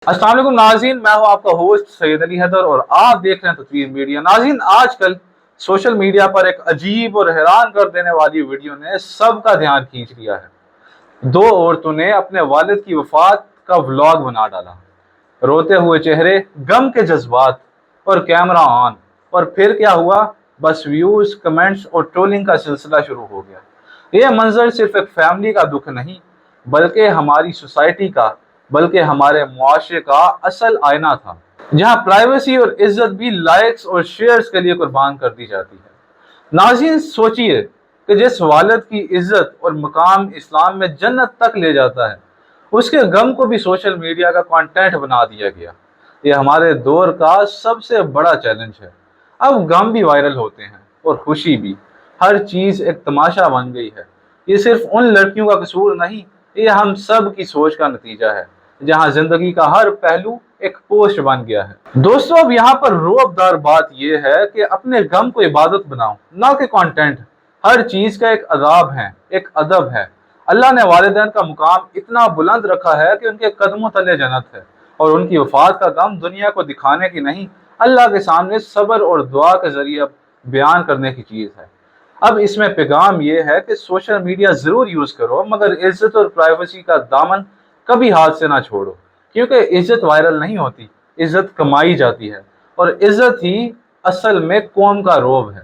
अस्सलाम वालेकुम नाज़रीन, मैं हूं आपका होस्ट सैयद अली हैदर और आप देख रहे हैं तस्वीर मीडिया। नाज़रीन, आजकल सोशल मीडिया पर एक अजीब और हैरान कर देने वाली वीडियो ने सबका ध्यान खींच लिया है। दो औरतों ने अपने वालिद की वफात का व्लॉग बना डाला। रोते हुए चेहरे, गम के जज्बात और कैमरा ऑन। और फिर क्या हुआ? बस व्यूज, कमेंट्स और ट्रोलिंग का सिलसिला शुरू हो गया। यह मंजर सिर्फ एक फैमिली का दुख नहीं, बल्कि हमारी सोसाइटी का, बल्कि हमारे मुआशरे का असल आईना था, जहां प्राइवेसी और इज्जत भी लाइक्स और शेयर्स के लिए कुर्बान कर दी जाती है। नाज़रीन, सोचिए कि जिस वालिद की इज्जत और मकाम इस्लाम में जन्नत तक ले जाता है, उसके गम को भी सोशल मीडिया का कंटेंट बना दिया गया। ये हमारे दौर का सबसे बड़ा चैलेंज है। अब गम भी वायरल होते हैं और खुशी भी। हर चीज एक तमाशा बन गई है। ये सिर्फ उन लड़कियों का कसूर नहीं, ये हम सब की सोच का नतीजा है, जहां जिंदगी का हर पहलू एक पोस्ट बन गया है। दोस्तों, अब यहाँ पर रोबदार बात यह है कि अपने गम को इबादत बनाओ, ना कि कंटेंट। हर चीज का एक अदाब है, एक अदब है। अल्लाह ने वालिदैन का मुकाम इतना बुलंद रखा है कि उनके कदमों तले जन्नत है, और उनकी वफात का गम दुनिया को दिखाने की नहीं, अल्लाह के सामने सब्र और दुआ के जरिए बयान करने की चीज है। अब इसमें पैगाम यह है कि सोशल मीडिया जरूर यूज करो, मगर इज्जत और प्राइवेसी का दामन कभी हाथ से ना छोड़ो, क्योंकि इज्जत वायरल नहीं होती, इज्जत कमाई जाती है, और इज्जत ही असल में कौम का रोब है।